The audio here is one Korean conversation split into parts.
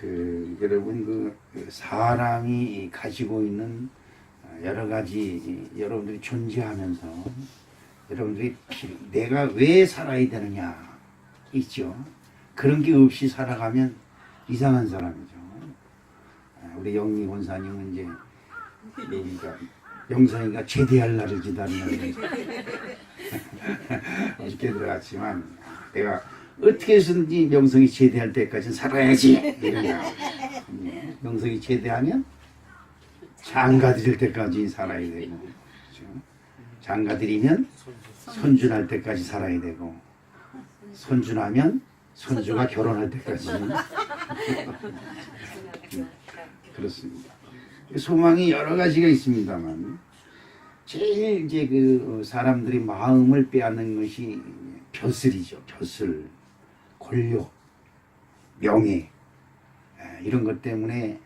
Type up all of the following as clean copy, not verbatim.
여러분 사람이 가지고 있는 여러 가지 여러분들이 존재하면서 여러분들이 내가 왜 살아야 되느냐 있죠. 그런 게 없이 살아가면 이상한 사람이죠. 우리 영미 권사님은 이제 여기가 영상이가 제대할 날을 기다리는 이렇게 들어갔지만 내가 어떻게 해서든지 명성이 제대할 때까지는 살아야지 이러냐. 명성이 제대하면 장가드릴 때까지 살아야 되고, 그렇죠? 장가드리면 손준할 때까지 살아야 되고, 손준하면 손주가 결혼할 때까지 그렇습니다. 소망이 여러 가지가 있습니다만 제일 이제 사람들이 마음을 빼앗는 것이 벼슬이죠. 벼슬, 권력, 명예, 이런 것 때문에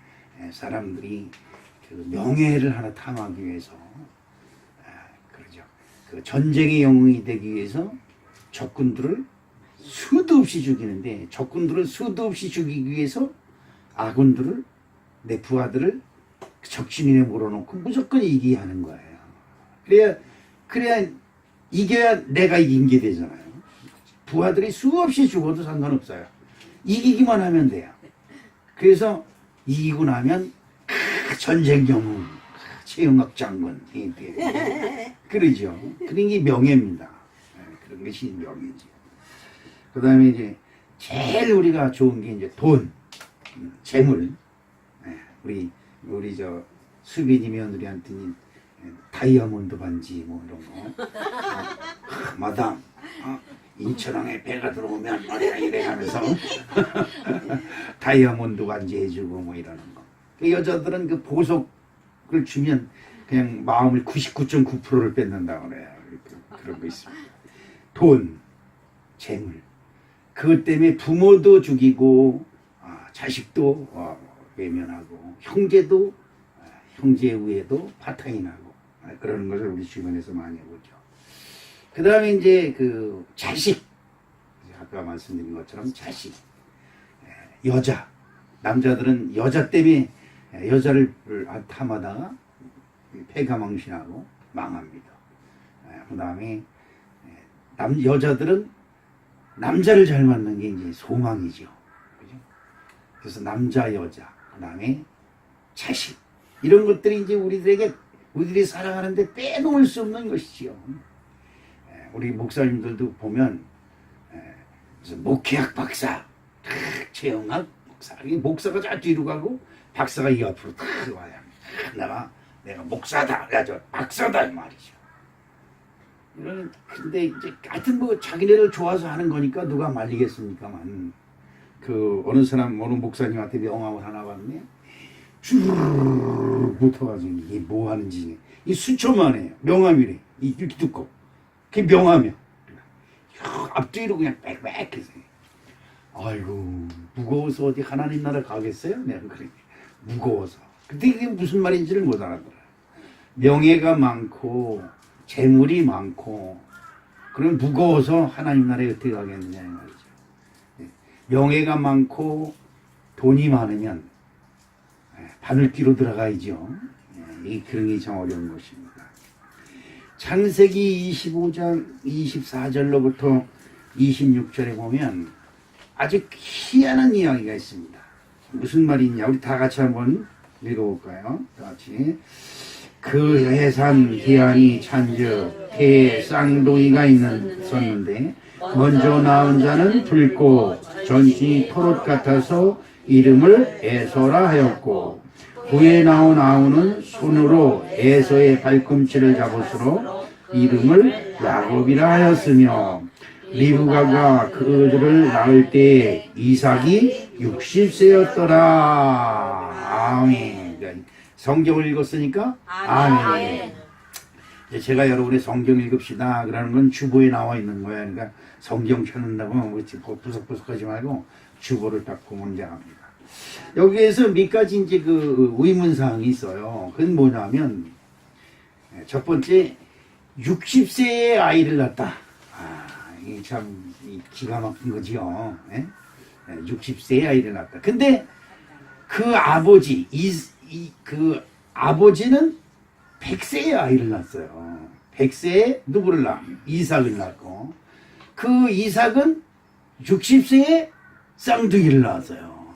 사람들이 명예를 하나 탐하기 위해서 그러죠. 전쟁의 영웅이 되기 위해서 적군들을 수도 없이 죽이는데, 적군들을 수도 없이 죽이기 위해서 아군들을, 내 부하들을 적진인에 몰아놓고 무조건 이기게 하는 거예요. 그래야 이겨야 내가 이긴 게 되잖아요. 부하들이 수없이 죽어도 상관없어요. 이기기만 하면 돼요. 그래서 이기고 나면 전쟁 영웅, 최영학 장군 그러죠. 그런 게 명예입니다. 그런 것이 명예지. 그 다음에 이제 제일 우리가 좋은 게 이제 돈, 재물. 우리 수빈이 며느리한테는 다이아몬드 반지 뭐 이런 거. 마담, 인천항에 배가 들어오면 이래 하면서 다이아몬드 반지 해주고 뭐 이러는 거. 여자들은 그 보석을 주면 그냥 마음을 99.9%를 뺏는다고 그래요. 그런 거 있습니다. 돈, 재물. 그것 때문에 부모도 죽이고 자식도 외면하고 형제도 형제 위에도 파탄이 나고 그러는 것을 우리 주변에서 많이 보죠. 그 다음에 이제 자식, 아까 말씀드린 것처럼 자식, 여자, 남자들은 여자 때문에 여자를 탐하다가 패가망신하고 망합니다. 그 다음에 여자들은 남자를 잘 만나는 게 이제 소망이죠. 그죠? 그래서 남자, 여자, 그 다음에 자식, 이런 것들이 이제 우리들이 살아가는데 빼놓을 수 없는 것이지요. 우리 목사님들도 보면 무슨 목회학 박사, 최영학 목사, 목사가 저 뒤로 가고 박사가 이 앞으로 탁 와야 합니다. 내가 목사다, 저 박사다 이 말이죠. 근데 이제 하여튼 자기네를 좋아서 하는 거니까 누가 말리겠습니까만, 어느 목사님한테 명함을 하나 받네. 쭉 붙어가지고 이게 뭐 하는지, 이 수초만 해요. 명함이래. 이렇게 두꺼워. 그게 명함이야. 앞뒤로 그냥 빽빽해서. 아이고, 무거워서 어디 하나님 나라 가겠어요? 내가 그래. 무거워서. 근데 이게 무슨 말인지를 못 알아들어요. 명예가 많고, 재물이 많고, 그럼 무거워서 하나님 나라에 어떻게 가겠느냐, 이 말이죠. 명예가 많고, 돈이 많으면, 바늘귀로 들어가야죠. 그런 게 참 어려운 것입니다. 창세기 25장 24절로부터 26절에 보면 아주 희한한 이야기가 있습니다. 무슨 말이냐? 우리 다 같이 한번 읽어볼까요? 다 같이. 그 해산 기한이 찬즉 태에 쌍둥이가 있었는데 먼저 낳은 자는 붉고 전신이 토롯 같아서 이름을 에서라 하였고, 후에 나온 아우는 손으로 에서의 발꿈치를 잡았으로 이름을 야곱이라 하였으며, 리브가가 그들을 낳을 때에 이삭이 60세였더라. 아멘. 성경을 읽었으니까 아멘. 제가 여러분의 성경 읽읍시다 그러는 건 주보에 나와 있는 거야. 그러니까 성경 펴는다고 부석부석하지 말고 주보를 딱 보면 됩니다. 여기에서 몇 가지 이제 의문사항이 있어요. 그건 뭐냐면, 첫 번째, 60세의 아이를 낳았다. 이게 참 기가 막힌 거지요. 60세의 아이를 낳았다. 근데 그 아버지, 그 아버지는 100세의 아이를 낳았어요. 100세에 누구를 낳아? 이삭을 낳고, 그 이삭은 60세에 쌍둥이를 낳았어요.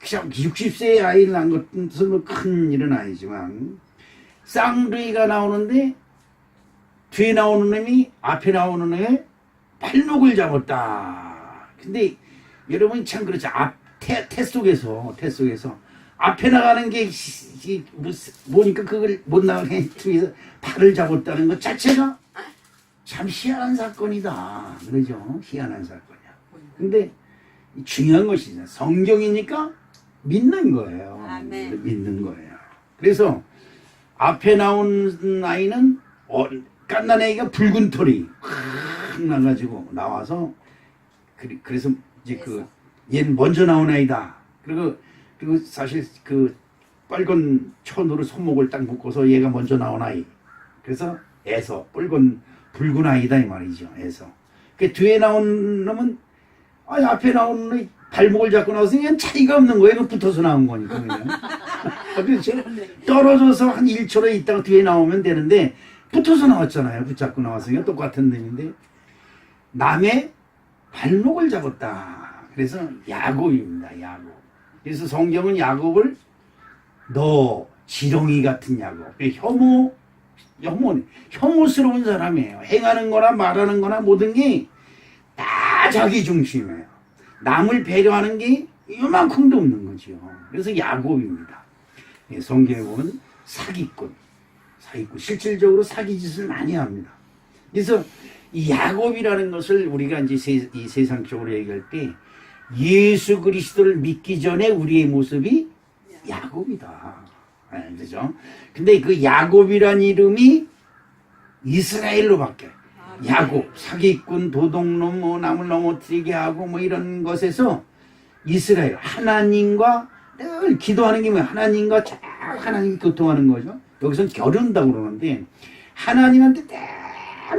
그냥 60세의 아이를 낳은 것은 큰 일은 아니지만, 쌍둥이가 나오는데, 뒤에 나오는 놈이, 앞에 나오는 놈이 발목을 잡았다. 근데 여러분 참 그렇죠. 태 속에서 앞에 나가는 게 보니까 그걸 못 나가게 뒤에서 발을 잡았다는 것 자체가 참 희한한 사건이다. 그러죠? 희한한 사건이야. 근데 중요한 것이죠. 성경이니까 믿는 거예요. 아멘. 믿는 거예요. 그래서 앞에 나온 아이는 갓난애기가 붉은 털이 확 나가지고 나와서 그래서 이제 얘는 먼저 나온 아이다. 그리고 사실 그 빨간 천으로 손목을 딱 묶어서 얘가 먼저 나온 아이. 그래서 에서 붉은 아이다 이 말이죠. 에서. 그 뒤에 나온 놈은 앞에 나온 놈이 발목을 잡고 나와서 그냥 차이가 없는 거예요. 그 붙어서 나온 거니까 그냥. 그렇죠? 떨어져서 한 1초로 있다가 뒤에 나오면 되는데 붙어서 나왔잖아요. 붙잡고 나와서 그냥 똑같은 놈인데 남의 발목을 잡았다. 그래서 야곱입니다. 야곱. 그래서 성경은 야곱을 너 지렁이 같은 야곱. 혐오스러운 사람이에요. 행하는 거나 말하는 거나 모든 게 다 자기 중심이에요. 남을 배려하는 게 이만큼도 없는 거죠. 그래서 야곱입니다. 성경에 보면 사기꾼. 실질적으로 사기짓을 많이 합니다. 그래서 이 야곱이라는 것을 우리가 이제 이 세상적으로 얘기할 때 예수 그리스도를 믿기 전에 우리의 모습이 야곱이다. 그죠? 근데 그 야곱이란 이름이 이스라엘로 바뀌어요. 야곱, 사기꾼, 도둑놈, 뭐 남을 넘어뜨리게 하고 뭐 이런 것에서 이스라엘, 하나님과 늘 기도하는 게 뭐야? 하나님과 쫙 하나님 교통하는 거죠. 여기서 겨룬다고 그러는데 하나님한테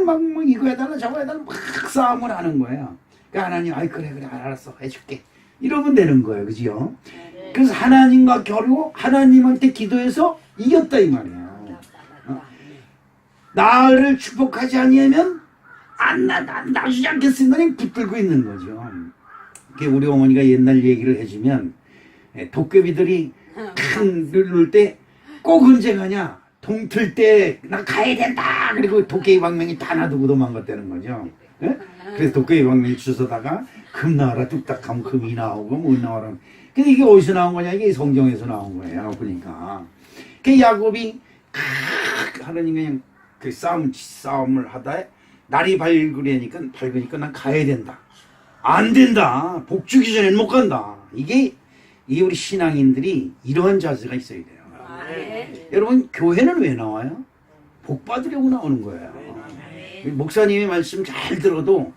막 뭐 이거 해달라 저거 해달라 막 싸움을 하는 거예요. 그러니까 하나님 그래 알았어 해줄게 이러면 되는 거예요. 그죠? 그래서 하나님과 겨루고 하나님한테 기도해서 이겼다 이 말이에요. 나를 축복하지 아니하면 놔주지 않겠습니다. 붙들고 있는 거죠. 우리 어머니가 옛날 얘기를 해주면 도깨비들이 큰 놀 때 꼭 언제 가냐? 동틀 때 나 가야 된다. 그리고 도깨비 방맹이 다 놔두고 도망갔다는 거죠. 네? 그래서 도깨비 방맹이 주워다가 금 나와라 뚝딱 하면 금이 나오고 뭐 나와라. 근데 이게 어디서 나온 거냐? 이게 성경에서 나온 거예요. 보니까. 그 야곱이 하나님 그냥 그 싸움을 하다 날이 밝으니까 난 가야 된다. 안 된다. 복 주기 전엔 못 간다. 이게 우리 신앙인들이 이러한 자세가 있어야 돼요. 여러분 교회는 왜 나와요? 복 받으려고 나오는 거예요. 목사님의 말씀 잘 들어도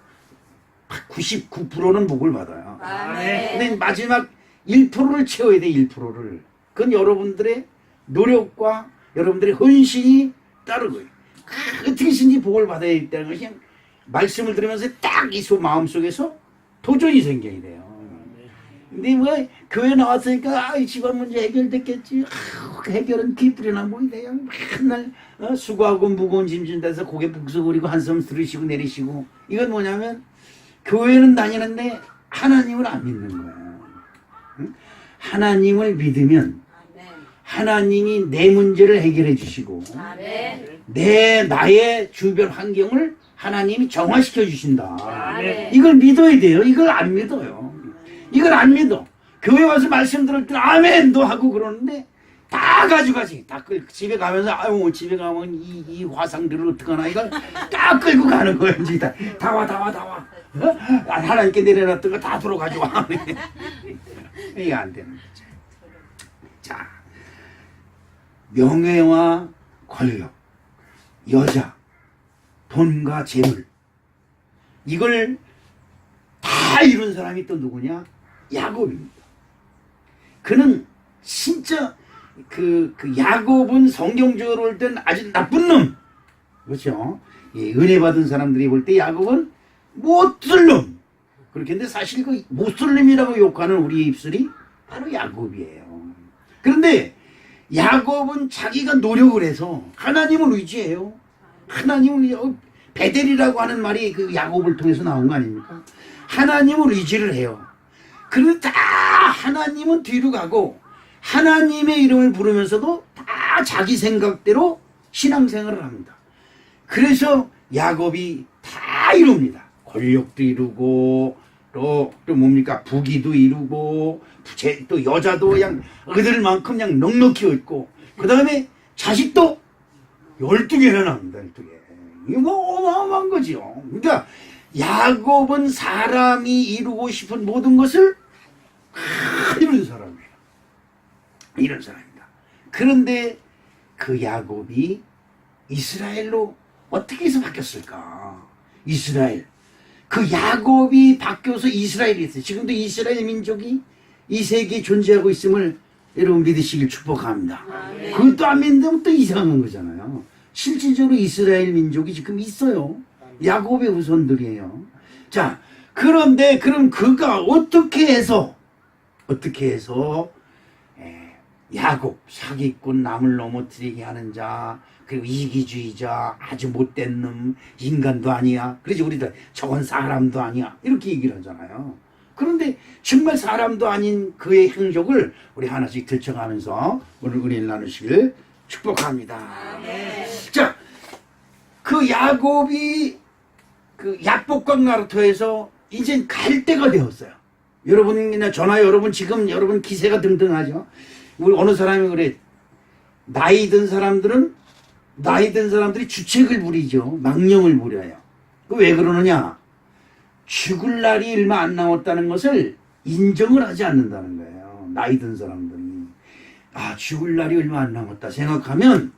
99%는 복을 받아요. 근데 마지막 1%를 채워야 돼. 1%를. 그건 여러분들의 노력과 여러분들의 헌신이 따르고요. 어떻게 해서든지 복을 받아야 있다는 것이 그냥 말씀을 들으면서 딱 이 마음속에서 도전이 생겨야 돼요. 근데 뭐 교회 나왔으니까 집안 문제 해결됐겠지. 해결은 기쁘리나 보이네요. 맨날 수고하고 무거운 짐 진다해서 고개 북석거리고 한숨 들으시고 내리시고. 이건 뭐냐면 교회는 다니는데 하나님을 안 믿는 거예요. 응? 하나님을 믿으면 하나님이 내 문제를 해결해 주시고 나의 주변 환경을 하나님이 정화시켜 주신다. 이걸 믿어야 돼요. 이걸 안 믿어요. 이걸 안 믿어. 교회 와서 말씀 들을 때 아멘도 하고 그러는데 다 가져가지. 다 집에 가면서 집에 가면 이 화상들을 어떡하나 이걸 다 끌고 가는 거예요. 이제 다 와. 하나님께 내려놨던 거 다 들어 가져와. 이게 안 되는 거죠. 자, 명예와 권력, 여자, 돈과 재물 이걸 다 이룬 사람이 또 누구냐? 야곱입니다. 그는 진짜 그 야곱은 성경적으로 볼 땐 아주 나쁜 놈. 그렇죠? 은혜 받은 사람들이 볼 때 야곱은 못 쓸 놈. 그렇게 했는데 사실 그 못 쓸 놈이라고 욕하는 우리의 입술이 바로 야곱이에요. 그런데 야곱은 자기가 노력을 해서 하나님을 의지해요. 하나님을 베델이라고 하는 말이 그 야곱을 통해서 나온 거 아닙니까? 하나님을 의지를 해요. 그런데 다 하나님은 뒤로 가고 하나님의 이름을 부르면서도 다 자기 생각대로 신앙생활을 합니다. 그래서 야곱이 다 이룹니다. 권력도 이루고 또 뭡니까 부귀도 이루고 또 여자도 그냥 그들만큼 그냥 넉넉히 있고 그 다음에 자식도 12개나 납니다. 12개. 이거 뭐 어마어마한 거죠. 그러니까 야곱은 사람이 이루고 싶은 모든 것을 이룬 사람이에요. 이런 사람입니다. 그런데 그 야곱이 이스라엘로 어떻게 해서 바뀌었을까? 이스라엘. 그 야곱이 바뀌어서 이스라엘이 됐어요. 지금도 이스라엘 민족이 이 세계에 존재하고 있음을 여러분 믿으시길 축복합니다. 그것도 안 믿으면 또 이상한 거잖아요. 실질적으로 이스라엘 민족이 지금 있어요. 야곱의 후손들이에요. 자, 그런데 그럼 그가 어떻게 해서 야곱, 사기꾼, 남을 넘어뜨리게 하는 자, 그리고 이기주의자, 아주 못된 놈, 인간도 아니야. 그래서 우리들 저건 사람도 아니야. 이렇게 얘기를 하잖아요. 그런데 정말 사람도 아닌 그의 행적을 우리 하나씩 들춰가면서 오늘 은혜를 나누시길 축복합니다. 자, 그 야곱이 그 야복강 나루터에서 이제 갈 때가 되었어요. 여러분이나 저나 여러분 지금 여러분 기세가 등등하죠. 우리 어느 사람이 그래, 나이 든 사람들이 주책을 부리죠. 망령을 부려요. 그 왜 그러느냐? 죽을 날이 얼마 안 남았다는 것을 인정을 하지 않는다는 거예요. 나이 든 사람들이. 아, 죽을 날이 얼마 안 남았다 생각하면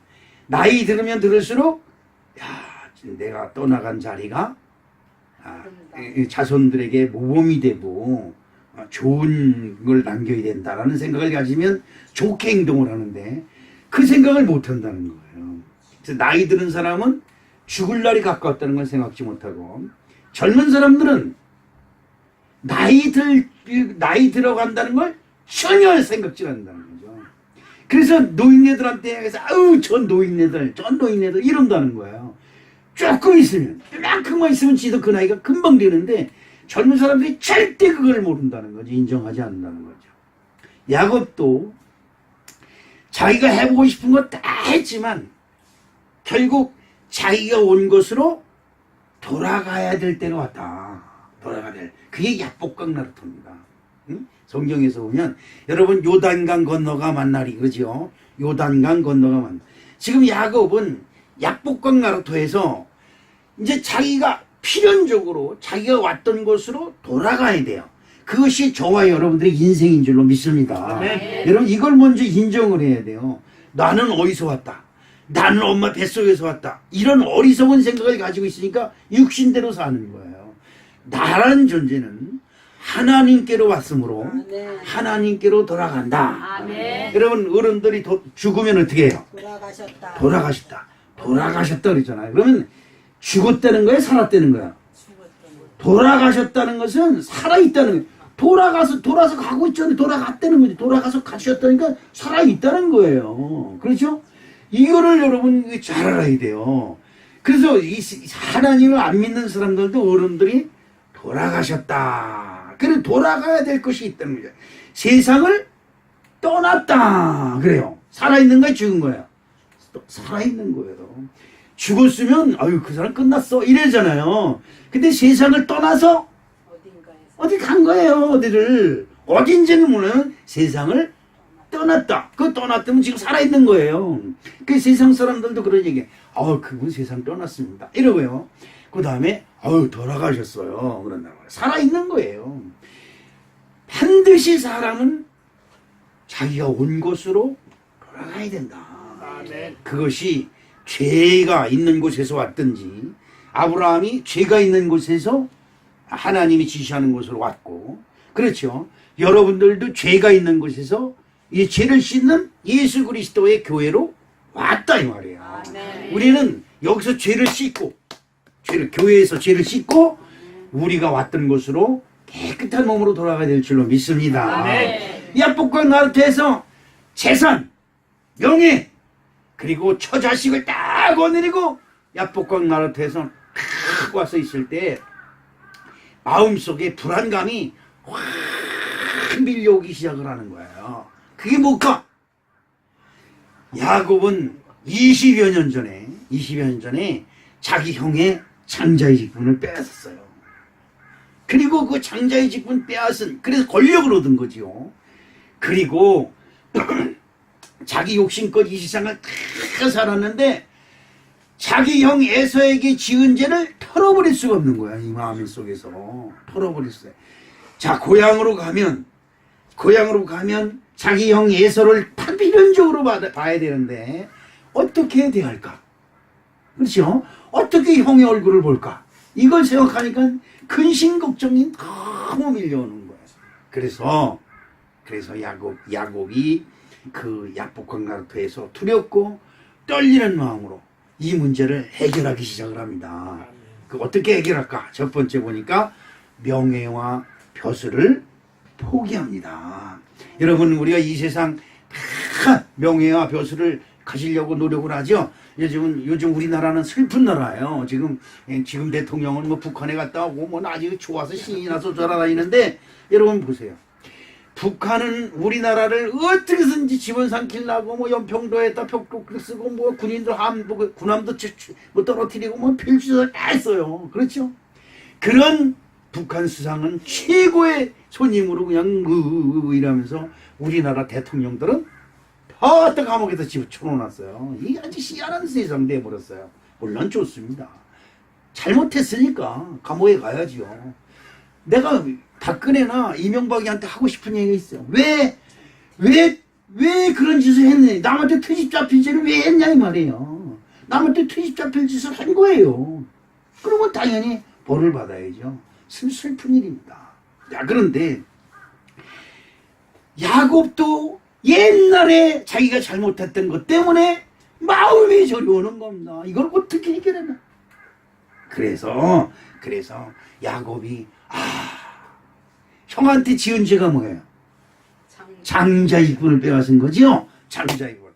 나이 들으면 들을수록 야, 내가 떠나간 자리가 자손들에게 모범이 되고 좋은 걸 남겨야 된다라는 생각을 가지면 좋게 행동을 하는데 그 생각을 못 한다는 거예요. 그래서 나이 드는 사람은 죽을 날이 가까웠다는 걸 생각지 못하고 젊은 사람들은 나이 들어간다는 걸 전혀 생각지 않는다는 거죠. 그래서 노인네들한테 아우 저 노인네들 이런다는 거예요. 조금 있으면 이만큼만 있으면 지도 그 나이가 금방 되는데 젊은 사람들이 절대 그걸 모른다는 거죠. 인정하지 않는다는 거죠. 야곱도 자기가 해보고 싶은 거 다 했지만 결국 자기가 온 곳으로 돌아가야 될 때가 왔다. 그게 야복강 나루터입니다. 응? 성경에서 보면 여러분 요단강 건너가 만나리 그러죠. 요단강 건너가 만나. 지금 야곱은 야복강 나루터에서 이제 자기가 필연적으로 자기가 왔던 곳으로 돌아가야 돼요. 그것이 저와 여러분들의 인생인 줄로 믿습니다. 여러분 이걸 먼저 인정을 해야 돼요. 나는 어디서 왔다. 나는 엄마 뱃속에서 왔다. 이런 어리석은 생각을 가지고 있으니까 육신대로 사는 거예요. 나라는 존재는 하나님께로 왔으므로 하나님께로 돌아간다. 여러분 어른들이 죽으면 어떻게 해요? 돌아가셨다 그랬잖아요. 그러면 죽었다는 거예요? 살았다는 거야? 돌아가셨다는 것은 살아있다는 거예요. 돌아서 가고 있잖아요. 돌아갔다는 거지. 돌아가서 가셨다니까 살아있다는 거예요. 그렇죠? 이거를 여러분 잘 알아야 돼요. 그래서 이 하나님을 안 믿는 사람들도 어른들이 돌아가셨다. 그래 돌아가야 될 것이 있다는 거죠. 세상을 떠났다. 그래요. 살아있는 거야 죽은 거야? 살아있는 거예요. 죽었으면 아유 그 사람 끝났어 이래잖아요. 근데 세상을 떠나서 어디 간 거예요. 어딘지는 모르는 세상을 떠났다. 그 떠났다면 지금 살아있는 거예요. 그 세상 사람들도 그런 얘기. 그분 세상 떠났습니다. 이러고요. 그 다음에 돌아가셨어요. 그런다고 살아있는 거예요. 반드시 사람은 자기가 온 곳으로 돌아가야 된다. 그것이 죄가 있는 곳에서 왔든지 아브라함이 죄가 있는 곳에서 하나님이 지시하는 곳으로 왔고 그렇죠. 여러분들도 죄가 있는 곳에서 이 죄를 씻는 예수 그리스도의 교회로 왔다 이 말이에요. 우리는 여기서 죄를 씻고 교회에서 죄를 씻고 우리가 왔던 곳으로 깨끗한 몸으로 돌아가야 될 줄로 믿습니다. 야복강 나루터에서 재산, 명예, 그리고 처자식을 딱 거느리고 야복강 나루터에서 탁 와서 있을 때 마음속에 불안감이 확 밀려오기 시작을 하는 거예요. 그게 뭘까? 야곱은 20여 년 전에 자기 형의 장자의 직분을 빼앗았어요. 그리고 그 장자의 직분 빼앗은, 그래서 권력을 얻은 거지요. 그리고 자기 욕심껏 이 세상을 다 살았는데 자기 형 에서에게 지은 죄를 털어버릴 수가 없는 거야. 이 마음 속에서 털어버렸어요. 자, 고향으로 가면 자기 형 에서를 필연적으로 봐야 되는데 어떻게 대할까? 그렇죠? 어떻게 형의 얼굴을 볼까? 이걸 생각하니까 근심 걱정이 너무 밀려오는 거예요. 그래서 야곱이 그 야복강 나루터에서 두렵고 떨리는 마음으로 이 문제를 해결하기 시작을 합니다. 그 어떻게 해결할까? 첫 번째 보니까 명예와 벼슬을 포기합니다. 여러분, 우리가 이 세상 다 명예와 벼슬을 가지려고 노력을 하죠. 요즘 우리나라는 슬픈 나라예요. 지금 대통령은 뭐 북한에 갔다 오고 뭐 아주 좋아서 신이 나서 돌아다니는데, 여러분 보세요. 북한은 우리나라를 어떻게든지 집원 삼키려고 뭐 연평도에다 벽도 쓰고 뭐 군인들 군함도 뭐 떨어뜨리고 뭐 필수를 다 했어요. 그렇죠? 그런 북한 수상은 최고의 손님으로 그냥 이러면서 우리나라 대통령들은 다 감옥에다 집어쳐놓았어요. 이게 아주 희한한 세상 돼버렸어요. 물론 좋습니다. 잘못했으니까 감옥에 가야지요. 내가 박근혜나 이명박이한테 하고 싶은 얘기가 있어요. 왜 그런 짓을 했느냐. 남한테 트집 잡힌 짓을 왜 했냐 이 말이에요. 남한테 트집 잡힐 짓을 한 거예요. 그러면 당연히 벌을 받아야죠. 슬픈 일입니다. 자, 그런데 야곱도 옛날에 자기가 잘못했던 것 때문에 마음이 저려오는 겁니다. 이걸 어떻게 해결하나? 그래서 야곱이 형한테 지은 죄가 뭐예요? 장자이군을 빼앗은 거지요. 장자이군.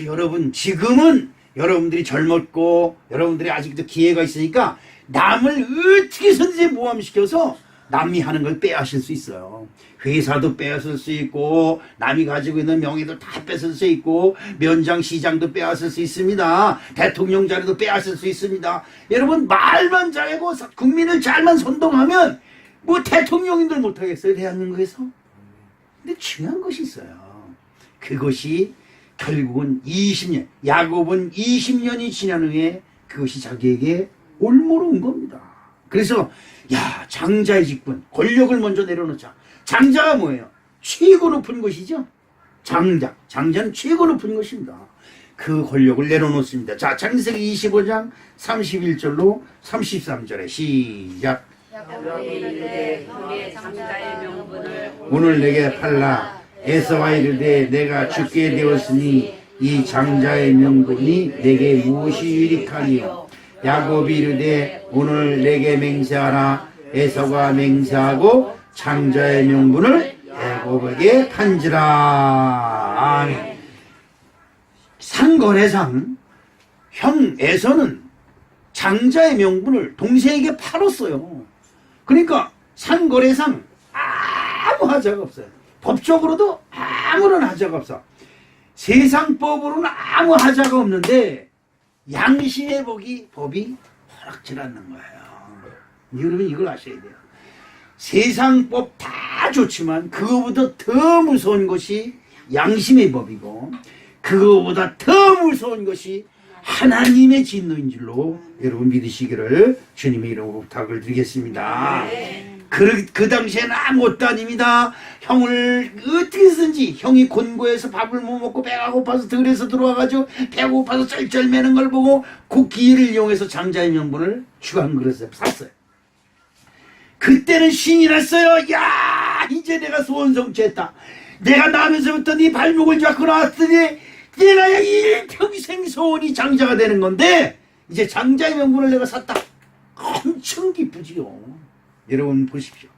여러분, 지금은 여러분들이 젊었고 여러분들이 아직도 기회가 있으니까 남을 어떻게 해서든지 모함시켜서 남이 하는 걸 빼앗을 수 있어요. 회사도 빼앗을 수 있고 남이 가지고 있는 명예도 다 뺏을 수 있고 면장 시장도 빼앗을 수 있습니다. 대통령 자리도 빼앗을 수 있습니다. 여러분, 말만 잘하고 국민을 잘만 선동하면 뭐 대통령인들 못하겠어요, 대한민국에서? 근데 중요한 것이 있어요. 그것이 결국은 20년, 야곱은 20년이 지난 후에 그것이 자기에게 올무로 온 겁니다. 그래서 장자의 직분, 권력을 먼저 내려놓자. 장자가 뭐예요? 최고 높은 것이죠. 장자는 최고 높은 것입니다. 그 권력을 내려놓습니다. 자, 창세기 25장 31절로 33절에 시작. 야곱이 이르되 형의 장자의 명분을 오늘 내게 팔라. 에서와 이르되 내가 죽게 되었으니 이 장자의 명분이 내게 무엇이 유익하니요. 야곱이 이르되 오늘 내게 맹세하라. 에서가 맹세하고 장자의 명분을 야곱에게 판지라. 아멘. 상거래상 형 에서는 장자의 명분을 동생에게 팔았어요. 그러니까 상거래상 아무 하자가 없어요. 법적으로도 아무런 하자가 없어. 세상법으로는 아무 하자가 없는데 양심의 법이 허락질 않는 거예요. 여러분, 이걸 아셔야 돼요. 세상법 다 좋지만 그거보다 더 무서운 것이 양심의 법이고 그거보다 더 무서운 것이 하나님의 진노인 줄로 여러분 믿으시기를 주님의 이름으로 부탁을 드리겠습니다. 그 당시에는 아무것도 아닙니다. 형을 어떻게든지 형이 곤고해서 밥을 못 먹고 배가 고파서 들에서 들어와가지고 배가 고파서 쩔쩔매는 걸 보고 그 기회를 이용해서 장자의 명분을 주간 그릇에 샀어요. 그때는 신이 났어요. 야, 이제 내가 소원 성취했다. 내가 나면서부터 네 발목을 잡고 나왔더니 내가 일평생 소원이 장자가 되는 건데 이제 장자의 명분을 내가 샀다. 엄청 기쁘지요. 여러분 보십시오.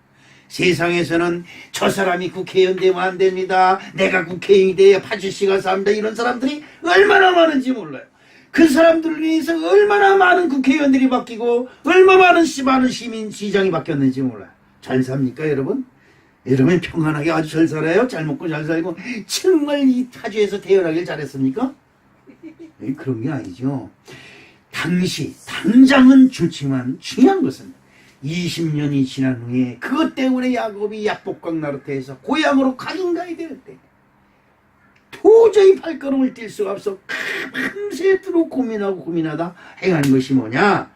세상에서는 저 사람이 국회의원 되면 안 됩니다. 내가 국회의원이 돼야 파주시가 삽니다. 이런 사람들이 얼마나 많은지 몰라요. 그 사람들을 위해서 얼마나 많은 국회의원들이 바뀌고 얼마나 많은 시민 시장이 바뀌었는지 몰라요. 잘 삽니까 여러분? 여러분 평안하게 아주 잘 살아요? 잘 먹고 잘 살고 정말 이 파주에서 태어나길 잘했습니까? 그런 게 아니죠. 당장은 좋지만 중요한 것은 20년이 지난 후에 그것 때문에 야곱이 약복강 나루터에서 고향으로 가야 될 때 도저히 발걸음을 뛸 수가 없어 밤새도록 고민하다 행한 것이 뭐냐?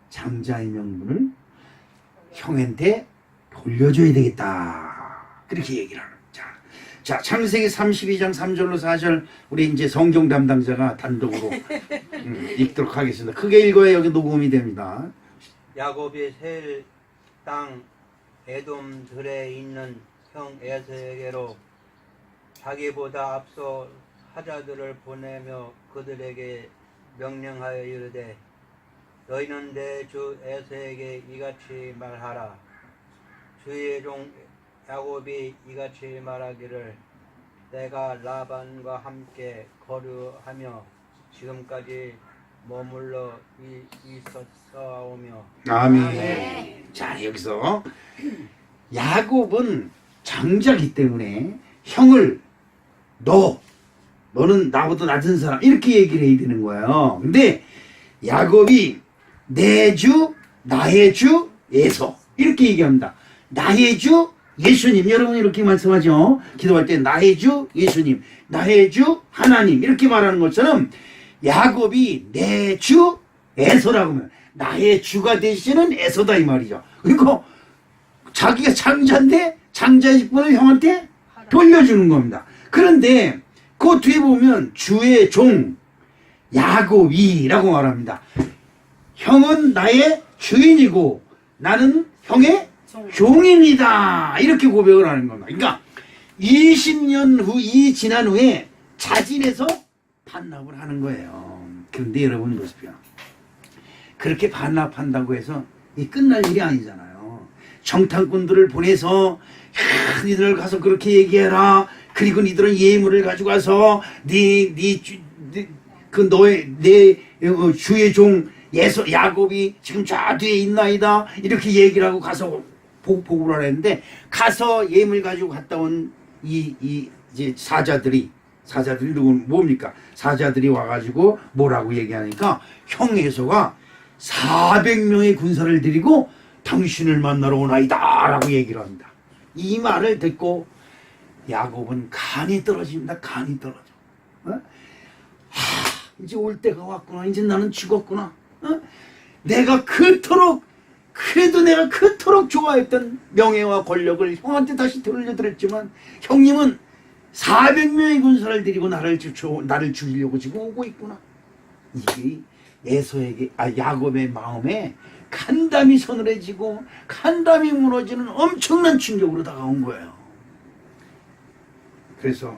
장자의 명분을 형한테 돌려줘야 되겠다. 그렇게 얘기를 하는. 자, 창세기 32장 3절로 4절 우리 이제 성경 담당자가 단독으로 읽도록 하겠습니다. 크게 읽어야 여기 녹음이 됩니다. 야곱이 셀 땅 에돔들에 있는 형 에서에게로 자기보다 앞서 사자들을 보내며 그들에게 명령하여 이르되 너희는 내 주 에서에게 이같이 말하라. 주의 종 야곱이 이같이 말하기를 내가 라반과 함께 거류하며 지금까지 머물러 있었사오며. 아멘. 자, 여기서 야곱은 장자기 때문에 형을 너는 나보다 낮은 사람 이렇게 얘기를 해야 되는 거예요. 근데 야곱이 내 주, 나의 주, 에서 이렇게 얘기합니다. 나의 주, 예수님. 여러분 이렇게 말씀하죠. 기도할 때 나의 주, 예수님, 나의 주, 하나님 이렇게 말하는 것처럼 야곱이 내 주, 에서라고 하면 나의 주가 되시는 에서다 이 말이죠. 그리고 자기가 장자인데 장자의 직분을 형한테 돌려주는 겁니다. 그런데 그 뒤에 보면 주의 종 야곱이라고 말합니다. 형은 나의 주인이고 나는 형의 종입니다. 이렇게 고백을 하는 겁니다. 그러니까 20년 후 지난 후에 자진해서 반납을 하는 거예요. 그런데 여러분 보십시오. 그렇게 반납한다고 해서 이 끝날 일이 아니잖아요. 정탐꾼들을 보내서 니들 가서 그렇게 얘기해라. 그리고 니들은 예물을 가지고 가서 내 주의 종 야곱이 지금 저 뒤에 있나이다. 이렇게 얘기를 하고 가서 보고를 하랬는데 가서 예물 가지고 갔다 온 이제 사자들이 뭡니까? 사자들이 와가지고 뭐라고 얘기하니까 형 에서가 400명의 군사를 데리고 당신을 만나러 오나이다 라고 얘기를 합니다. 이 말을 듣고 야곱은 간이 떨어집니다. 간이 떨어져. 이제 올 때가 왔구나. 이제 나는 죽었구나. 내가 그토록 좋아했던 명예와 권력을 형한테 다시 돌려드렸지만 형님은 400명의 군사를 데리고 나를 죽이려고 지금 오고 있구나. 이게 야곱의 마음에 간담이 서늘해지고 간담이 무너지는 엄청난 충격으로 다가온 거예요. 그래서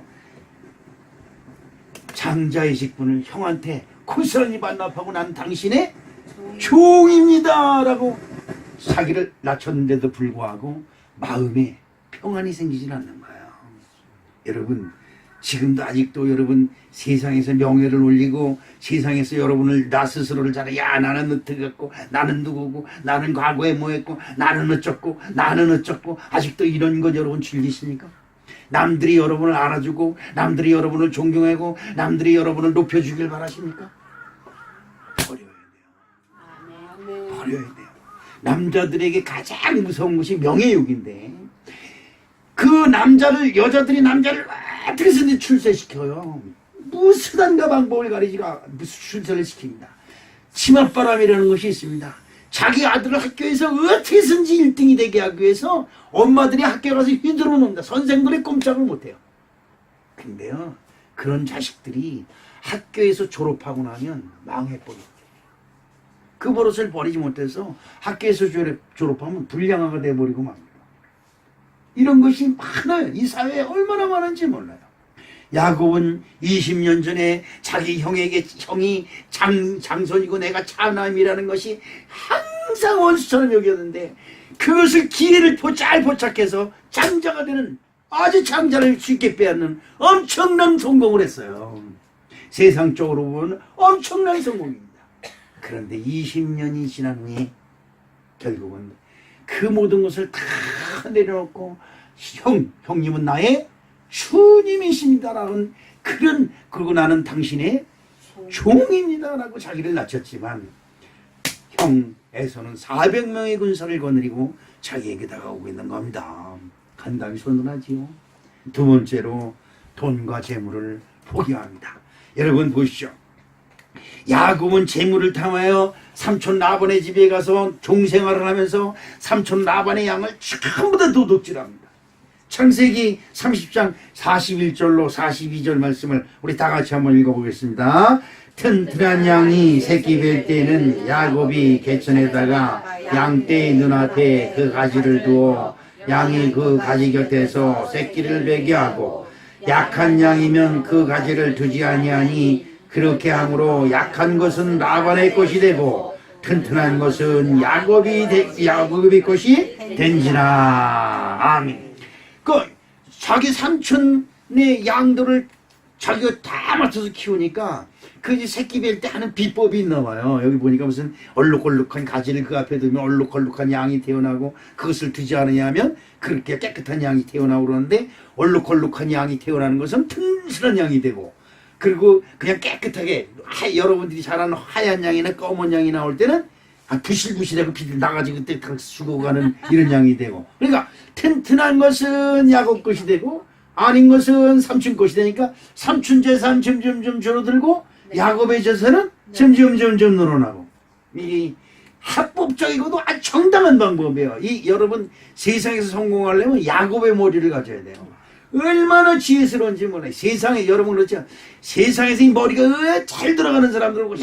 장자의 직분을 형한테 고스란히 반납하고 난 당신의 종입니다 라고 사기를 낮췄는데도 불구하고 마음에 평안이 생기질 않는 거예요. 여러분 지금도 아직도 여러분 세상에서 명예를 올리고 세상에서 여러분을 나 스스로를 잘해. 야 나는 어떻게 했고 나는 누구고 나는 과거에 뭐 했고 나는 어쩌고 아직도 이런 것 여러분 즐기십니까? 남들이 여러분을 알아주고 남들이 여러분을 존경하고 남들이 여러분을 높여주길 바라십니까? 버려야 돼요. 버려야 돼요. 남자들에게 가장 무서운 것이 명예욕인데 그 여자들이 남자를 어떻게 해서든 출세시켜요. 무수단과 방법을 가리지가 출세를 시킵니다. 치맛바람이라는 것이 있습니다. 자기 아들을 학교에서 어떻게 해서든지 1등이 되게 하기 위해서 엄마들이 학교에 가서 휘두르 놓는다. 선생들이 꼼짝을 못해요. 근데요 그런 자식들이 학교에서 졸업하고 나면 망해버려요. 그 버릇을 버리지 못해서 학교에서 졸업하면 불량아가 돼버리고 맙니다. 이런 것이 많아요. 이 사회에 얼마나 많은지 몰라요. 야곱은 20년 전에 자기 형이 장손이고 내가 차남이라는 것이 항상 원수처럼 여겼는데 그것을 기회를 잘 포착해서 장자가 되는 아주 장자를 쉽게 빼앗는 엄청난 성공을 했어요. 세상적으로 보면 엄청난 성공입니다. 그런데 20년이 지난 후에 결국은 그 모든 것을 다 내려놓고 형님은 나의 주님이십니다라는 그리고 나는 당신의 종입니다라고 자기를 낮췄지만 형에서는 400명의 군사를 거느리고 자기에게 다가오고 있는 겁니다. 간담이 서늘하지요. 두 번째로 돈과 재물을 포기합니다. 여러분 보시죠. 야곱은 재물을 탐하여 삼촌 라반의 집에 가서 종생활을 하면서 삼촌 라반의 양을 전부 다 도둑질합니다. 창세기 30장 41절로 42절 말씀을 우리 다 같이 한번 읽어보겠습니다. 튼튼한 양이 새끼 뵐 때는 야곱이 개천에다가 양떼의 눈앞에 그 가지를 두어 양이 그 가지 곁에서 새끼를 베게 하고 약한 양이면 그 가지를 두지 아니하니 그렇게 함으로 약한 것은 라반의 것이 되고 튼튼한 것은 야곱의 것이 된지라. 아멘. 자기 삼촌의 양들을 자기가 다 맞춰서 키우니까 그 이제 새끼 뵐 때 하는 비법이 있나 봐요. 여기 보니까 무슨 얼룩얼룩한 가지를 그 앞에 두면 얼룩얼룩한 양이 태어나고 그것을 두지 않으냐 하면 그렇게 깨끗한 양이 태어나고 그러는데 얼룩얼룩한 양이 태어나는 것은 튼실한 양이 되고 그리고 그냥 깨끗하게 여러분들이 잘 아는 하얀 양이나 검은 양이 나올 때는 부실부실하고 비들 나가지고 그때 다 죽어가는 이런 양이 되고 그러니까 튼튼한 것은 야곱 것이 되고 아닌 것은 삼촌 것이 되니까 삼촌 재산 점점점 줄어들고 야곱의 재산은 점점점점 늘어나고 이 합법적이고도 아주 정당한 방법이에요. 여러분 세상에서 성공하려면 야곱의 머리를 가져야 돼요. 얼마나 지혜스러운지 몰라요. 세상에 여러분 그렇죠. 세상에서 이 머리가 잘 들어가는 사람들 보고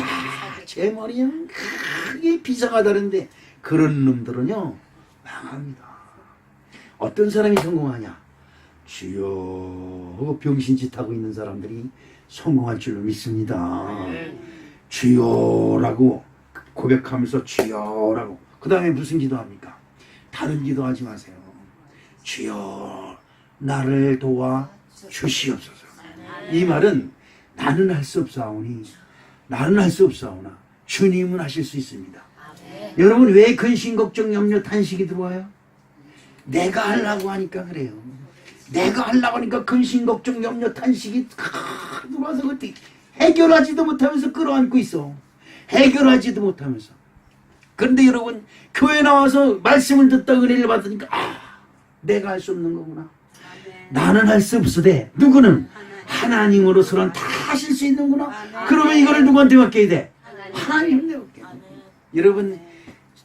제 머리는 크게 비상하다는데 그런 놈들은요 망합니다. 어떤 사람이 성공하냐? 주여 병신짓 하고 있는 사람들이 성공할 줄로 믿습니다. 주여라고 고백하면서 주여라고 그 다음에 무슨 기도합니까? 다른 기도하지 마세요. 주여 나를 도와 주시옵소서. 이 말은 나는 할 수 없사오니 나는 할 수 없사오나 주님은 하실 수 있습니다. 여러분 왜 근심 걱정 염려 탄식이 들어와요? 내가 하려고 하니까 그래요. 내가 하려고 하니까 근심 걱정 염려 탄식이 들어와서 그때 해결하지도 못하면서 끌어안고 있어. 해결하지도 못하면서. 그런데 여러분 교회 나와서 말씀을 듣다 은혜를 받으니까 내가 할 수 없는 거구나. 나는 할 수 없으되 누구는 하나님으로서는 다 하실 수 있는구나. 그러면 이거를 누구한테 맡겨야 돼? 하나님한테 맡겨야 돼. 여러분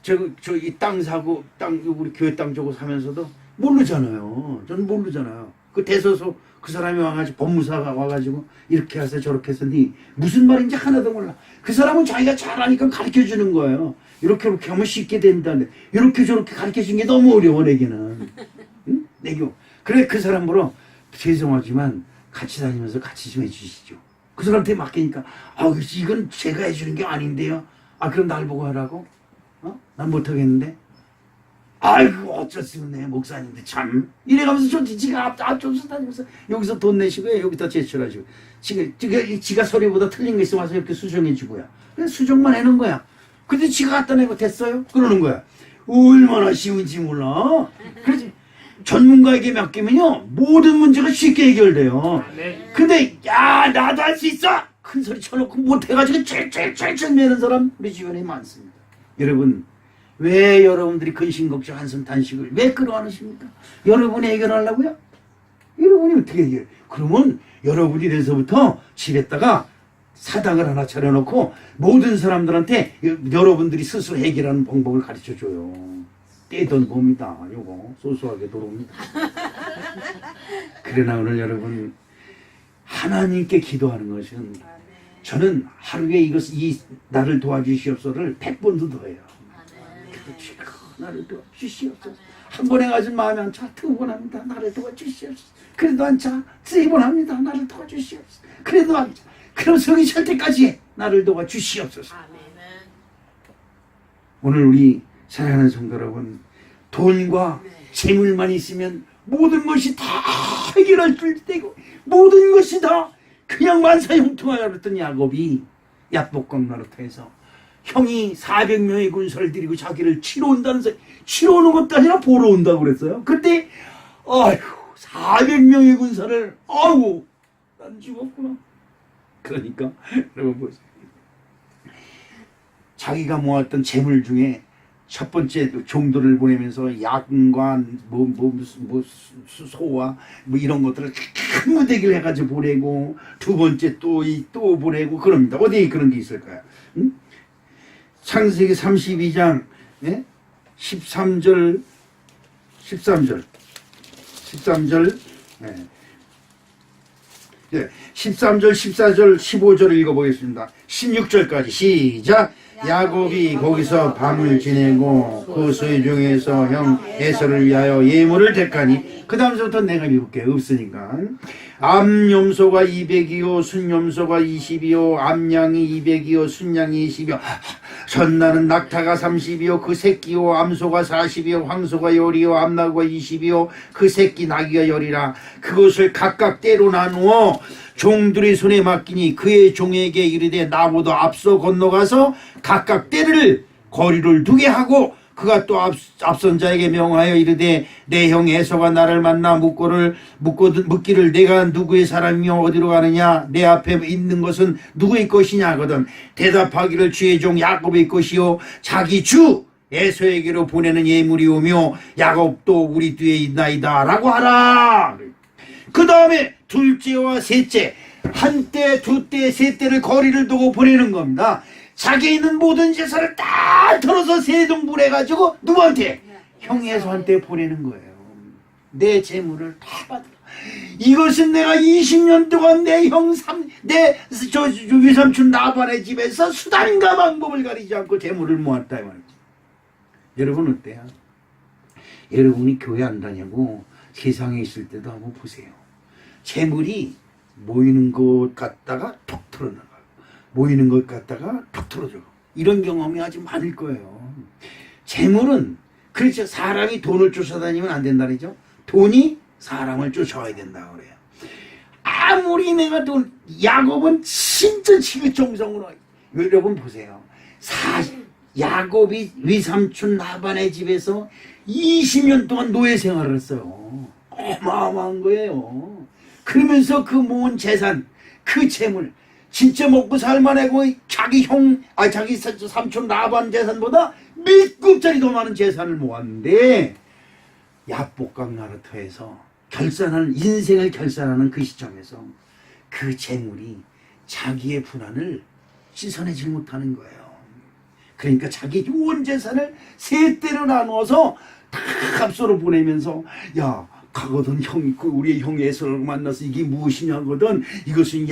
저 이 땅 사고 우리 교회 땅 주고 사면서도 모르잖아요. 저는 모르잖아요. 그 대서서 그 사람이 와가지고 법무사가 와가지고 이렇게 하세요 저렇게 해서 니 무슨 말인지 하나도 몰라. 그 사람은 자기가 잘하니까 가르쳐주는 거예요. 이렇게 하면 쉽게 된다는데 이렇게 저렇게 가르쳐주는 게 너무 어려워 내게는. 응? 내교. 그래 그 사람 보러 죄송하지만 같이 다니면서 같이 좀 해주시죠. 그 사람한테 맡기니까 이건 제가 해주는 게 아닌데요. 그럼 날 보고 하라고? 난 못하겠는데. 아이고 어쩔 수 없네 목사님들 참 이래가면서 지가 앞쪽에서 다니면서 여기서 돈 내시고요 여기다 제출하시고 지가 소리보다 틀린 거 있으면 와서 이렇게 수정해주고요. 그냥 수정만 해놓은 거야. 근데 지가 갖다 내고 됐어요? 그러는 거야. 얼마나 쉬운지 몰라. 그렇지. 전문가에게 맡기면요 모든 문제가 쉽게 해결돼요. 근데 나도 할 수 있어 큰 소리 쳐놓고 못해가지고 찔찔찔찔 매는 사람 우리 주변에 많습니다. 여러분 왜 여러분들이 근심 걱정 한숨 탄식을 왜 끌어안으십니까? 여러분이 해결하려고요? 여러분이 어떻게 해결해? 그러면 여러분이 이래서부터 집에다가 사당을 하나 차려놓고 모든 사람들한테 여러분들이 스스로 해결하는 방법을 가르쳐줘요. 떼돈 봅니다. 요거 소소하게 들어옵니다. 그러나 오늘 여러분 하나님께 기도하는 것은 저는 하루에 이 나를 도와주시옵소서를 100번도 더 해요. 나를 도와주시옵소서. 한 번에 가진 마음이 안 차. 2번 합니다. 나를 도와주시옵소서. 그래도 안 차. 3번 합니다. 나를 도와주시옵소서. 그래도 안 차. 그럼 성이 찰 때까지 나를 도와주시옵소서. 오늘 우리 사랑하는 성도 여러분, 돈과 재물만 있으면 모든 것이 다 해결할 줄 때고 모든 것이 다 그냥 만사형통하여 그랬던 야곱이 야복강 나루터에서 형이 400명의 군사를 데리고 자기를 치러 온다는 소리, 치러 오는 것도 아니라 보러 온다고 그랬어요. 그때 아이고 400명의 군사를 아이고 난 죽었구나. 그러니까 여러분 보세요. 자기가 모았던 재물 중에 첫 번째 종도를 보내면서 야근과 소와 뭐 이런 것들을 큰 무대기를 해가지고 보내고 두 번째 또 보내고 그럽니다. 어디에 그런 게 있을까요? 응? 창세기 32장 13절 예, 13절 14절 15절을 읽어보겠습니다. 16절까지 시작. 야곱이 거기서 밤을 지내고 그 소유중에서 형 에서를 위하여 예물을 택하니 그 다음부터 내가 읽을게 없으니까. 암염소가 200이요 순염소가 20이요 암양이 200이요 순양이 20이요 전나는 낙타가 30이요 그 새끼요 암소가 40이요 황소가 10이요 암나귀가 20이요 그 새끼 나귀가 10이라 그것을 각각 때로 나누어 종들의 손에 맡기니 그의 종에게 이르되 나보다 앞서 건너가서 각각 때를 거리를 두게 하고 그가 또 앞선 자에게 명하여 이르되 내 형 에서가 나를 만나 묻기를 내가 누구의 사람이며 어디로 가느냐 내 앞에 있는 것은 누구의 것이냐 하거든 대답하기를 주의 종 야곱의 것이요 자기 주 에서에게로 보내는 예물이오며 야곱도 우리 뒤에 있나이다 라고 하라. 그 다음에 둘째와 셋째 한때 두때 셋때를 거리를 두고 보내는 겁니다. 자기에 있는 모든 재산을 다 털어서 세동분해가지고 누구한테? 형 에서한테 보내는 거예요. 내 재물을 다 받으라. 이것은 내가 20년 동안 내 외삼촌 나반의 집에서 수단과 방법을 가리지 않고 재물을 모았다. 여러분 어때요? 여러분이 교회 안 다니고 세상에 있을 때도 한번 보세요. 재물이 모이는 것 같다가 톡 털어나가요. 모이는 것 같다가 톡 털어져요. 이런 경험이 아주 많을 거예요. 재물은 그렇죠. 사람이 돈을 쫓아다니면 안 된다죠. 돈이 사람을 쫓아와야 된다 그래요. 아무리 내가 야곱은 진짜 지극정성으로 여러분 보세요. 야곱이 외삼촌 라반의 집에서 20년 동안 노예 생활을 했어요. 어마어마한 거예요. 그러면서 그 모은 재산, 그 재물 진짜 먹고 살만하고 자기 삼촌 라반 재산보다 몇 급짜리 더 많은 재산을 모았는데 야복강 나루터에서 인생을 결산하는 그 시점에서 그 재물이 자기의 불안을 씻어내지 못하는 거예요. 그러니까 자기 온 재산을 셋대로 나누어서 다 갑소로 보내면서 야 가거든 우리 형 에서를 만나서 이게 무엇이냐 하거든 이것은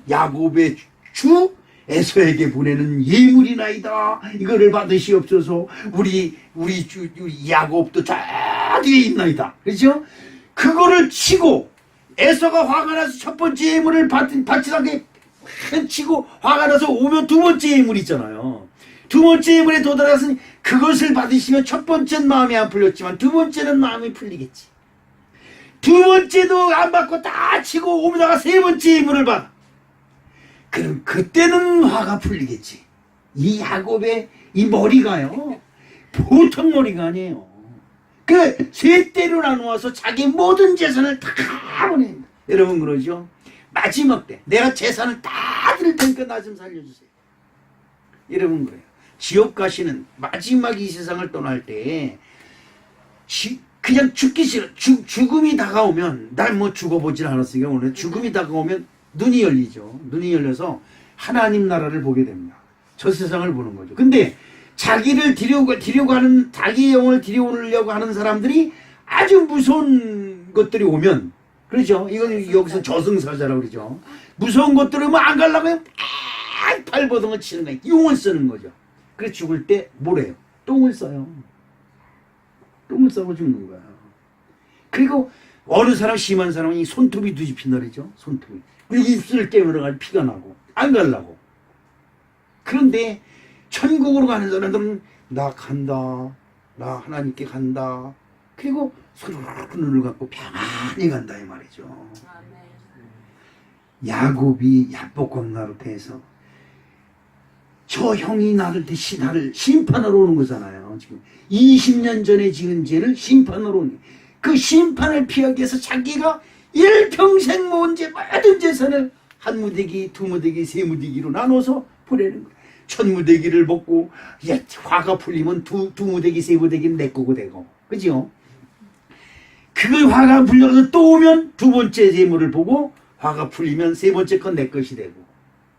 야곱의 주 에서에게 보내는 예물이나이다. 이거를 받으시옵소서. 우리 야곱도 저 뒤에 있나이다. 그렇죠? 그거를 치고 에서가 화가 나서 첫 번째 예물을 바치다게 치고 화가 나서 오면 두 번째 예물 있잖아요. 두 번째 예물에 도달했으니 그것을 받으시면 첫 번째는 마음이 안 풀렸지만 두 번째는 마음이 풀리겠지. 두 번째도 안 받고 다 치고 오다가 세 번째 예물을 받아. 그럼 그때는 화가 풀리겠지. 이 야곱의 이 머리가요. 보통 머리가 아니에요. 그 셋대로 나누어서 자기 모든 재산을 다 보냅니다. 여러분 그러죠? 마지막 때 내가 재산을 다 드릴 테니까 나 좀 살려주세요. 여러분 그래요. 지옥 가시는 마지막 이 세상을 떠날 때 그냥 죽기 싫어. 죽음이 다가오면 날 뭐 죽어보질 않았으니까 오늘 죽음이 다가오면 눈이 열리죠. 눈이 열려서 하나님 나라를 보게 됩니다. 저 세상을 보는 거죠. 근데 자기를 데려고 하는 자기의 영혼을 데려오려고 하는 사람들이 아주 무서운 것들이 오면 그렇죠. 이건 여기서 저승사자라고 그러죠. 무서운 것들을 뭐 안 가려고 하면 발버둥을 치는 거예요. 용을 쓰는 거죠. 그래서 죽을 때 뭐래요? 똥을 써요. 똥을 싸고 죽는 거야. 그리고 어느 사람 심한 사람이 손톱이 뒤집힌다 그러죠. 손톱이. 그리고 입술을 깨물어가지고 피가 나고 안 가려고. 그런데 천국으로 가는 사람들은 나 간다, 나 하나님께 간다. 그리고 서로 눈을 감고 평안히 간다 이 말이죠. 야곱이 야복강 나루터에서 저 형이 나를 심판하러 오는 거잖아요. 지금 20년 전에 지은 죄를 심판하러 오는, 그 심판을 피하기 위해서 자기가 일평생 모은 죄 모든 재산을 한 무대기, 두 무대기, 세 무대기로 나눠서 보내는 거예요. 천 무대기를 먹고 화가 풀리면 두 무대기, 세 무대기는 내 거고 되고, 그죠? 그 화가 풀려서 또 오면 두 번째 재물을 보고 화가 풀리면 세 번째 건 내 것이 되고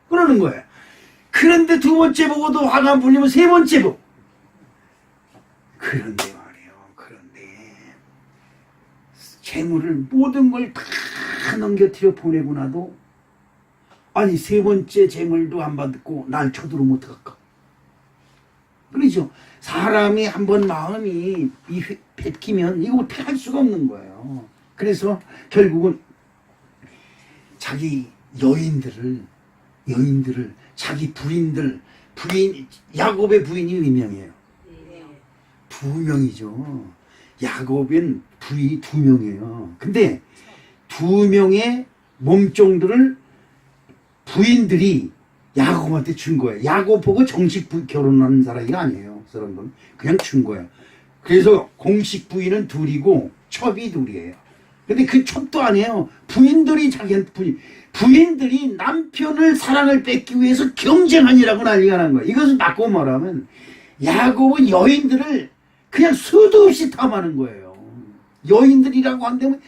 그러는 거예요. 그런데 두 번째 보고도 화가 안 풀리면 세 번째 보고. 그런데 말이에요. 그런데 재물을 모든 걸 다 넘겨뜨려 보내고 나도 아니 세 번째 재물도 안 받고 날 쳐들어오면 어떡할까? 그러죠. 사람이 한번 마음이 뺏기면 이거 어떻게 할 수가 없는 거예요. 그래서 결국은 자기 여인들을 자기 부인 야곱의 부인이 몇 명이에요? 두 명이죠. 야곱은 부인이 두 명이에요. 근데 두 명의 몸종들을 부인들이 야곱한테 준 거예요. 야곱 보고 정식 결혼한 사람이 아니에요. 그 사람들은 그냥 준 거예요. 그래서 공식 부인은 둘이고 첩이 둘이에요. 근데 그 첩도 아니에요. 부인들이 자기한테 부인들이 남편을 사랑을 뺏기 위해서 경쟁하니라고 난리가 난 거예요. 이것을 바꿔 말하면 야곱은 여인들을 그냥 수도 없이 탐하는 거예요. 여인들이라고 한다면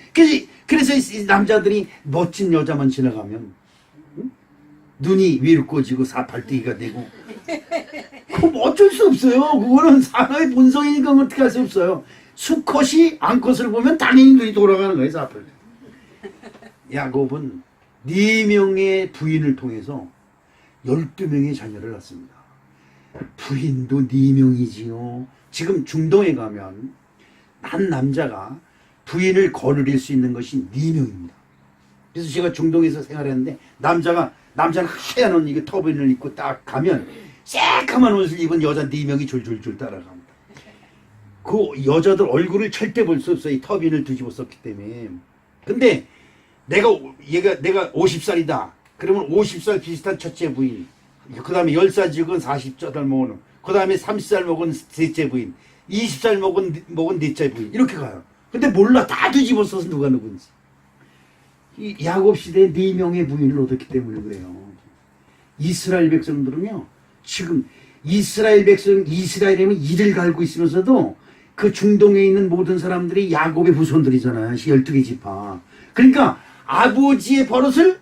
그래서 이 남자들이 멋진 여자만 지나가면 눈이 위로 꽂히고 사팔뜨기가 되고 그거 어쩔 수 없어요. 그거는 사람의 본성이니까 어떻게 할 수 없어요. 수컷이 암컷을 보면 당연히 눈이 돌아가는 거예요. 사팔. 야곱은 4명의 부인을 통해서 12명의 자녀를 낳습니다. 부인도 4명이지요. 지금 중동에 가면 한 남자가 부인을 거느릴 수 있는 것이 4명입니다. 그래서 제가 중동에서 생활했는데 남자는 하얀 옷 이거 터빈을 입고 딱 가면 새까만 옷을 입은 여자 4명이 줄줄줄 따라갑니다. 그 여자들 얼굴을 절대 볼 수 없어요. 이 터빈을 뒤집어 썼기 때문에. 근데 내가 50살이다. 그러면 50살 비슷한 첫째 부인. 그 다음에 10살 적은 40살 먹은. 그 다음에 30살 먹은 셋째 부인. 20살 먹은 넷째 부인. 이렇게 가요. 근데 몰라. 다 뒤집어 써서 누가 누군지. 이 야곱 시대에 4명의 부인을 얻었기 때문에 그래요. 이스라엘 백성들은요, 지금 이스라엘이면 이를 갈고 있으면서도 그 중동에 있는 모든 사람들이 야곱의 후손들이잖아요. 12개 지파. 그러니까 아버지의 버릇을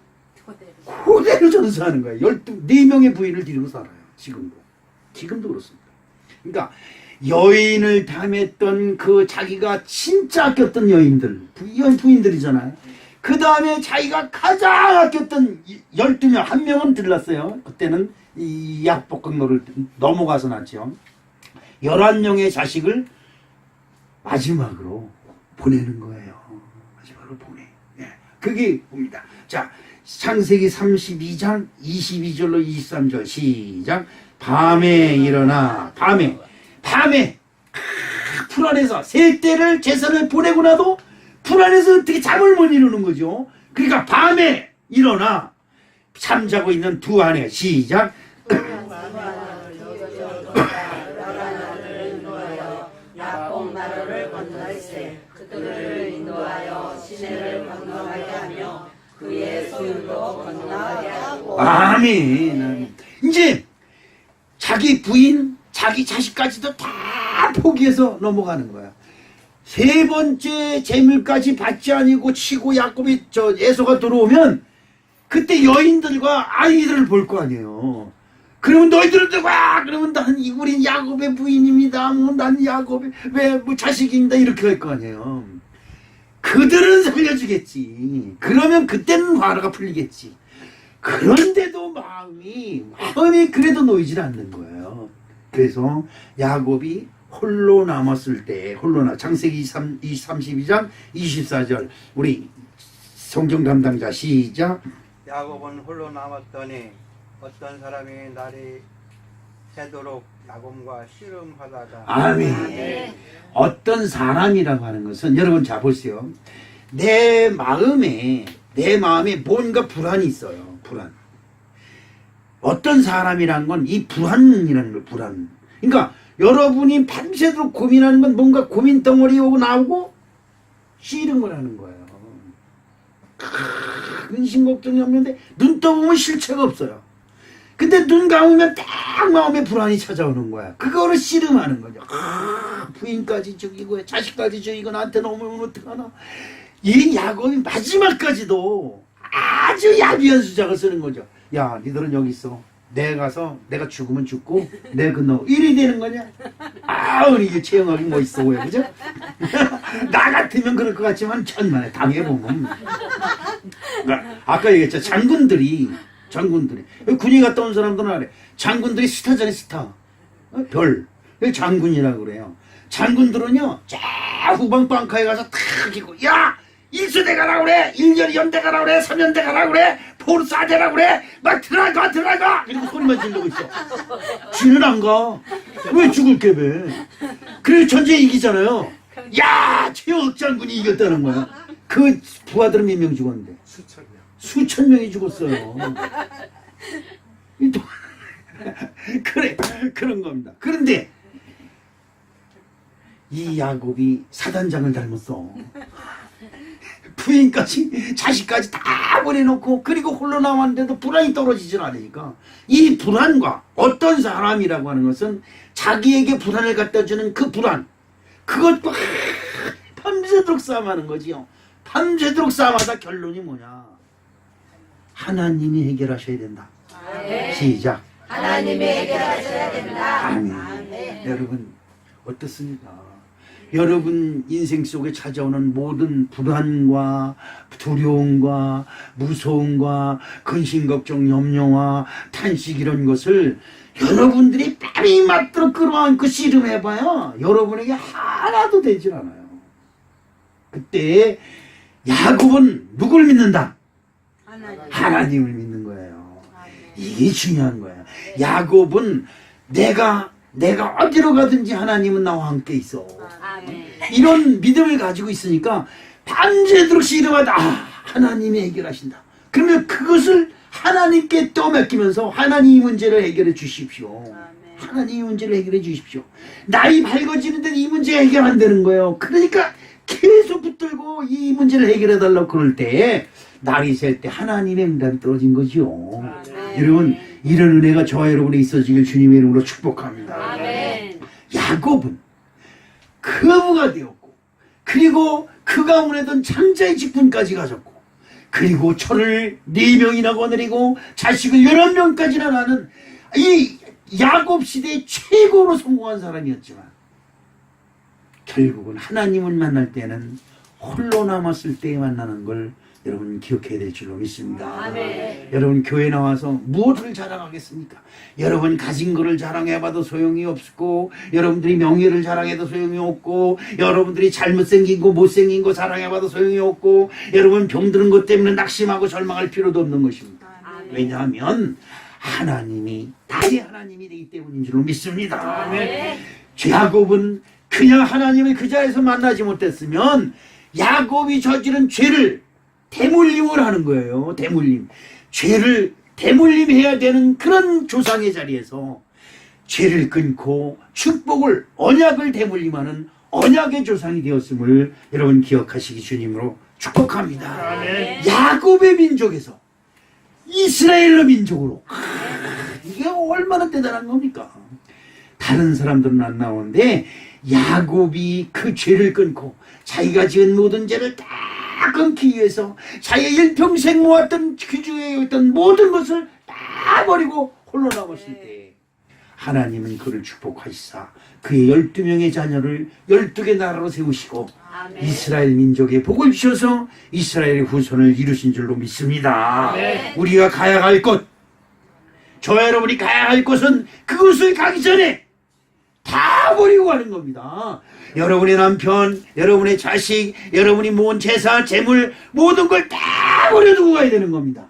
그대로 전수하는 거예요. 4명의 부인을 데리고 살아요. 지금도 그렇습니다. 그러니까 여인을 탐했던 그 자기가 진짜 아꼈던 여인들, 부인들이잖아요. 그 다음에 자기가 가장 아꼈던 12명, 한 명은 들렀어요. 그때는 이 야복강로를 넘어가서 낳죠. 11명의 자식을 마지막으로 보내는 거예요. 마지막으로 보내. 네. 그게 봅니다. 자, 창세기 32장 22절로 23절 시작. 밤에 일어나. 밤에 풀 안에서 셀 때를 제사를 보내고 나도 풀 안에서 어떻게 잠을 못 이루는 거죠. 그러니까 밤에 일어나 잠자고 있는 두 아내 시작. 야곱 나루를 건너이세 그들을 인도하여 시내를 건너가게 하며 그의 소유도 건너가게 하고. 아멘. 이제 자기 부인, 자기 자식까지도 다 포기해서 넘어가는 거야. 세 번째 재물까지 받지 아니고 치고 야곱이 에서가 들어오면 그때 여인들과 아이들을 볼 거 아니에요. 그러면 너희들은 누가? 그러면 우린 야곱의 부인입니다. 난 야곱의 자식입니다. 이렇게 할 거 아니에요. 그들은 살려주겠지. 그러면 그때는 화가 풀리겠지. 그런데도 마음이 그래도 놓이질 않는 거예요. 그래서 야곱이 홀로 남았을 때, 창세기 32장 24절, 우리 성경 담당자 시작. 야곱은 홀로 남았더니 어떤 사람이 날이 되도록 야곱과 씨름하다가 아멘. 어떤 사람이라고 하는 것은 여러분 자 보세요. 내 마음에 뭔가 불안이 있어요. 불안. 어떤 사람이란 건 이 불안이라는 거예요. 불안. 그러니까 여러분이 밤새도록 고민하는 건 뭔가 고민 덩어리 오고 나오고 씨름을 하는 거예요. 근심 걱정이 없는데 눈 떠보면 실체가 없어요. 근데 눈 감으면 딱 마음에 불안이 찾아오는 거야. 그거를 씨름하는 거죠. 부인까지 죽이고 자식까지 죽이고 나한테 너무 어떡하나. 이 야곱이 마지막까지도 아주 야비한 수작을 쓰는 거죠. 야, 니들은 여기 있어. 내가 가서 내가 죽으면 죽고 내 건너 일이 되는 거냐? 아우, 이게 채영하기 멋있어 보여, 그죠? 나 같으면 그럴 것 같지만 천만에 당해보면. 아까 얘기했죠. 장군들이 군에 갔다 온 사람들은 알아요. 장군들이 스타잖아요, 스타. 별. 장군이라고 그래요. 장군들은요, 쫙 후방 방카에 가서 탁 있고, 야! 1수대 가라 그래, 1년 연대 가라 그래, 3연대 가라 그래, 포르사대라 그래, 막 들어가 이러고 소리만 지르고 있어. 쥐는 안 가. 왜 죽을 게배. 그래서 전쟁 이기잖아요. 야, 최혁 장군이 이겼다는 거야. 그 부하들은 몇 명 죽었는데? 수천 명이 죽었어요. 그래, 그런 겁니다. 그런데 이 야곱이 사단장을 닮았어. 부인까지 자식까지 다 보내놓고 그리고 홀로 남았는데도 불안이 떨어지질 않으니까 이 불안과 어떤 사람이라고 하는 것은 자기에게 불안을 갖다 주는 그 불안, 그것과 밤새도록 싸움하는 거지요. 밤새도록 싸움하다 결론이 뭐냐? 하나님이 해결하셔야 된다. 시작. 하나님이 해결하셔야 된다. 아멘. 여러분 어떻습니까? 여러분 인생 속에 찾아오는 모든 불안과 두려움과 무서움과 근심 걱정 염려와 탄식 이런 것을 여러분들이 뺨이 맞도록 끌어안고 씨름해봐야 여러분에게 하나도 되질 않아요. 그때 야곱은 누굴 믿는다? 하나님을 믿는 거예요. 이게 중요한 거예요. 야곱은 내가 어디로 가든지 하나님은 나와 함께 있어. 이런 믿음을 가지고 있으니까 밤새도록 씨름하다 하나님이 해결하신다. 그러면 그것을 하나님께 떠맡기면서 하나님 이 문제를 해결해 주십시오. 하나님 이 문제를 해결해 주십시오. 나이 밝아지는데 이 문제 해결 안 되는 거예요. 그러니까 계속 붙들고 이 문제를 해결해 달라고 그럴 때 날이 셀 때 하나님의 응답이 떨어진 거죠. 여러분 이런 은혜가 저와 여러분에 있어지길 주님의 이름으로 축복합니다. 야곱은 거부가 되었고 그리고 그 가운데던 장자의 직분까지 가졌고 그리고 철을 4명이나 거느리고 자식을 11명까지나 낳는 이 야곱 시대의 최고로 성공한 사람이었지만 결국은 하나님을 만날 때는 홀로 남았을 때 만나는 걸 여러분 기억해야 될 줄로 믿습니다. 여러분 교회 나와서 무엇을 자랑하겠습니까? 여러분 가진 거를 자랑해봐도 소용이 없고 여러분들이 명예를 자랑해도 소용이 없고 여러분들이 잘못생긴 거 못생긴 거 자랑해봐도 소용이 없고 여러분 병드는 것 때문에 낙심하고 절망할 필요도 없는 것입니다. 왜냐하면 하나님이 다시 하나님이 되기 때문인 줄로 믿습니다. 야곱은 그냥 하나님을 그 자리에서 만나지 못했으면 야곱이 저지른 죄를 대물림을 하는 거예요. 대물림. 죄를 대물림해야 되는 그런 조상의 자리에서 죄를 끊고 축복을 언약을 대물림하는 언약의 조상이 되었음을 여러분 기억하시기 주님으로 축복합니다. 야곱의 민족에서 이스라엘의 민족으로 이게 얼마나 대단한 겁니까? 다른 사람들은 안 나오는데 야곱이 그 죄를 끊고 자기가 지은 모든 죄를 다 끊기 위해서 자기의 일평생 모았던 그 중에 있던 모든 것을 다 버리고 홀로 남았을 때 하나님은 그를 축복하시사 그의 12명의 자녀를 12개 나라로 세우시고 이스라엘 민족에 복을 주셔서 이스라엘의 후손을 이루신 줄로 믿습니다. 우리가 가야 할 곳, 저와 여러분이 가야 할 곳은 그곳을 가기 전에 다 버리고 가는 겁니다. 여러분의 남편, 여러분의 자식, 여러분이 모은 재산, 재물 모든 걸 다 버려두고 가야 되는 겁니다.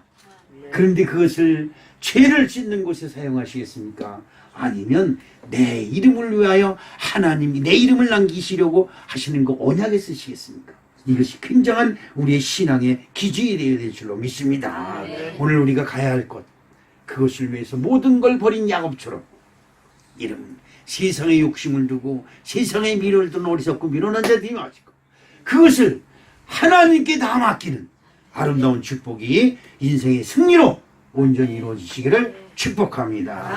그런데 그것을 죄를 씻는 곳에 사용하시겠습니까? 아니면 내 이름을 위하여 하나님이 내 이름을 남기시려고 하시는 거 언약에 쓰시겠습니까? 이것이 굉장한 우리의 신앙의 기준이 되어야 될 줄로 믿습니다. 오늘 우리가 가야 할 것, 그것을 위해서 모든 걸 버린 야곱처럼 이름 세상의 욕심을 두고 세상의 미련을 두는 어리석고 미련한 자들이 마시고 그것을 하나님께 다 맡기는 아름다운 축복이 인생의 승리로 온전히 이루어지시기를 축복합니다.